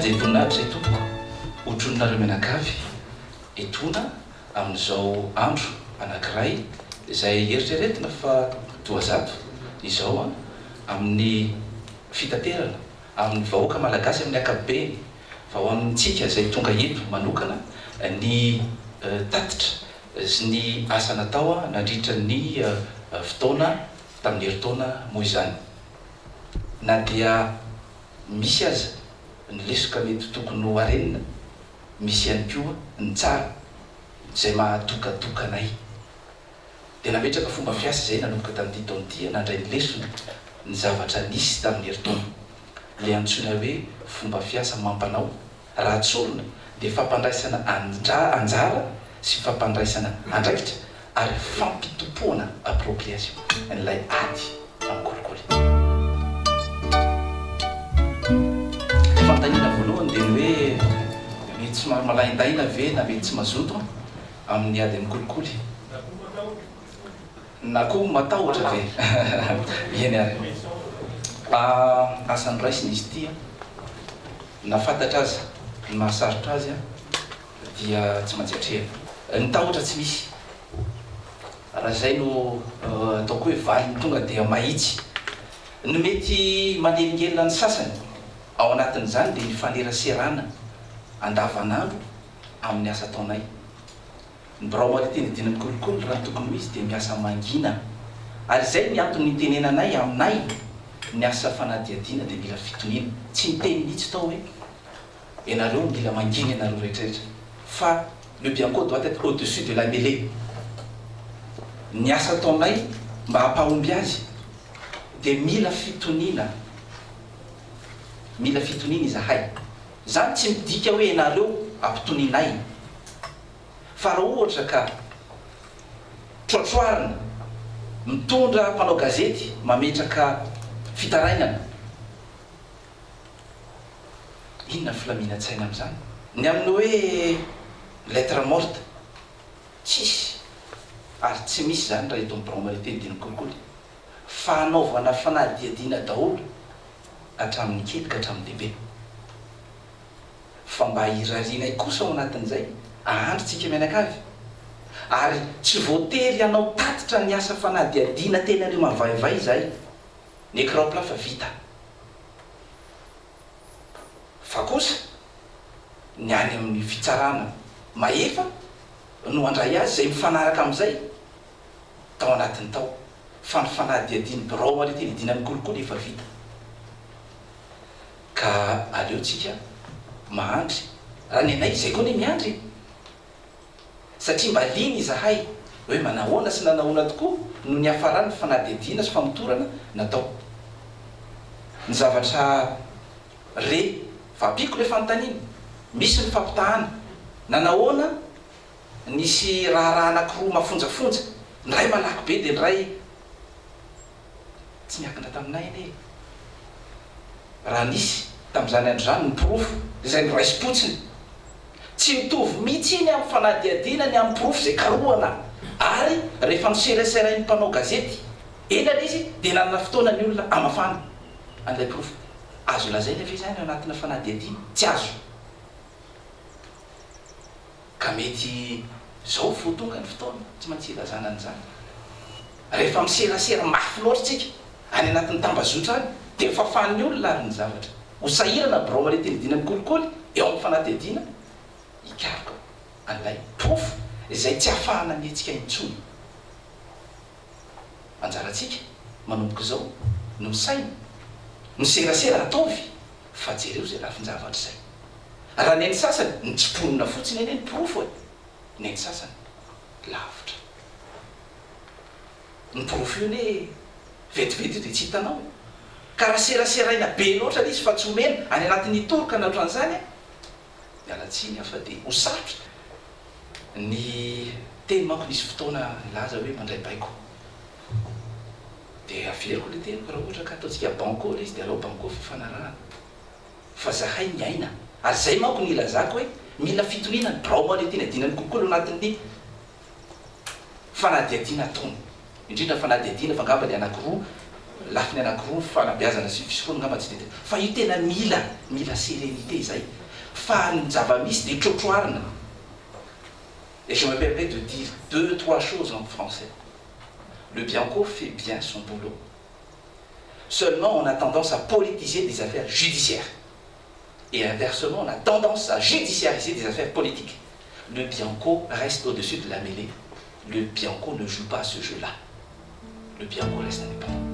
zay voninahitra zay tompoko hotrononareo mianakavy etona amin'izao andro anankiray izay eritreretina fa toazato izao amin'ny fitaterana amin'ny vahoaka malagasy amin'ny akapobeny fa ho amintsika zay tonga eto manokana ny tatitra sy ny asa natao nandritra ny fotoana tamin'ny herintaona moa izany na dia misy aza ny lesoka mety tokony ho arenina misy ihany koa ny tsara zay mahatokatokanay dia nametraka fomba fiasa zay nanomboka tamin'ity taon'ity nandray ny lesona ny zavatra nisy tamin'ny herintaona le antsoina hoe fomba fiasa mampanao raha tsorona dia fampandraisana anjara sy fampandraisana andraikitra ary fampitopoana appropriation n'ilay ady amin'ny kolikoly. Fantaniana voalohany dia ny hoe mety somary malaindaina ve na mety tsy mazoto amin'ny ady amin'ny kolikoly na koa matahotra ve eny ary asany raisiny izy ity na fantatra azy ny mahasarotra azy dia tsy maintsy atrehana ny tahotra tsy misy raha zay no ataoko hoe valiny tonga dia mahitsy ny mety manelingelina ny sasany ao anatin'izany dia ny faneraserana andavanandro amin'ny asa taonay ny birao mariteny dinan'ny kolikoly raha tokony ho izy dia miasa mangina ary zay ny antony nitenenanay aminay ny asa fanadiadiana dia mila fitoniana tsy miteny mihitsy tao hoe ianareo mila mangina ianareo rehetrarehetra fa le bien ko doit être au-dessus de la mêlée ny asa taonay mba hampahomby azy dia mila fitoniana izahay zany tsy midika hoe ianareo ampitoninay fa raha ohatra ka troatroarina mitondra mpanao gazety mametraka fitarainana inona filaminantsaina amin'izany ny amin'ny hoe lettre morte tsisy ary tsy misy zany raha eto amin'ny branmarité ny dinan'ny kolikoly fanaovana fanadiadiana daholo hatramin'ny kely ka hatramin'ny lehibe fa mba hirarinay kosa ao anatin'izay ahandrotsika mianakavy ary tsy voatery anao tatitra ny asa fanadiadiana tena rio mavaivay zahay ny écran plat fa vita fa kosa ny any amin'ny fitsarana mahefa no andray azy zay mifanaraka amin'izay tao anatin'ny tao fa ny fanadiadiany birao marity ny dinan'ny kolikoly efa vita ka aleotsika mahandry raha ny anay izay koa ny miandry satria mba liny izahay hoe manahoana sy nanahoana tokoa no ny hafarany fanadiadiana sy famotorana natao ny zavatra re vapiako le fanontaniana misy ny fampitahana nanahoana nisy raha anakiroa mafonjafonja ny ray malaky be dia ny ray tsy miakina taminay ane raha nisy tamin'izany andro zany ny pirofo izay ny raisy-potsiny tsy mitovy mihitsy iny amin'ny fanadiadiana ny amin'ny pirofo zay karohana ary rehefa niseraserainy mpanao gazety ela le izy dia nanana fotoana ny olona amafana an'ilay pirofo azo lazay nefa zany anatina fanadiadiana tsy azo ka mety zao vo tonga ny fotoana tsy maintsy ilazana an'izany rehefa miserasera mafy loatra tsika any anatin'ny tambazotra any dia fafan'ny olona ary ny zavatra ho sahirana birao marety ny dinan'ny kolikoly eo amin'ny fanadiadiana hikaroka an'ilay pirofo izay tsy hafahana mihetsika intsony anjaratsika manomboka izao no misaina miserasera ataovy fa jereo zay lafin-javatra zay raha neny sasany nitsiponina fotsiny eny ny pirofo e neny sasany lavitra ny pirofo io ne vetivety io dia tsy hitanao ka raha seraseraina be loatra le izy fa tsy homena any anatin'ny toroka na ohatran'izany mialatsiny afa dia ho sarotra ny teny manko nisy fotoana laza hoe mandray baiko dia averiko le teniko raha ohatra ka ataontsika banco le izy dia alao banco fifanarahana fa zahay miaina ary zay manko ny ilazako hoe mila fitoniana ny birao marety ny adinan'ny kolikoly anatin'ny fanadiadiana taona indrindra fanadiadiana fa ngamba le anakiroa lafiny anankiroa fanabeazana sy fisoroana ngamba tsy de fa io tena mila sérénité zay fa ny zava-misy de trotroarina. Et je me permets de dire 2-3 choses en français. Le Bianco fait bien son boulot. Seulement, on a tendance à politiser des affaires judiciaires. Et inversement, on a tendance à judiciariser des affaires politiques. Le Bianco reste au-dessus de la mêlée. Le Bianco ne joue pas ce jeu-là. Le Bianco reste indépendant.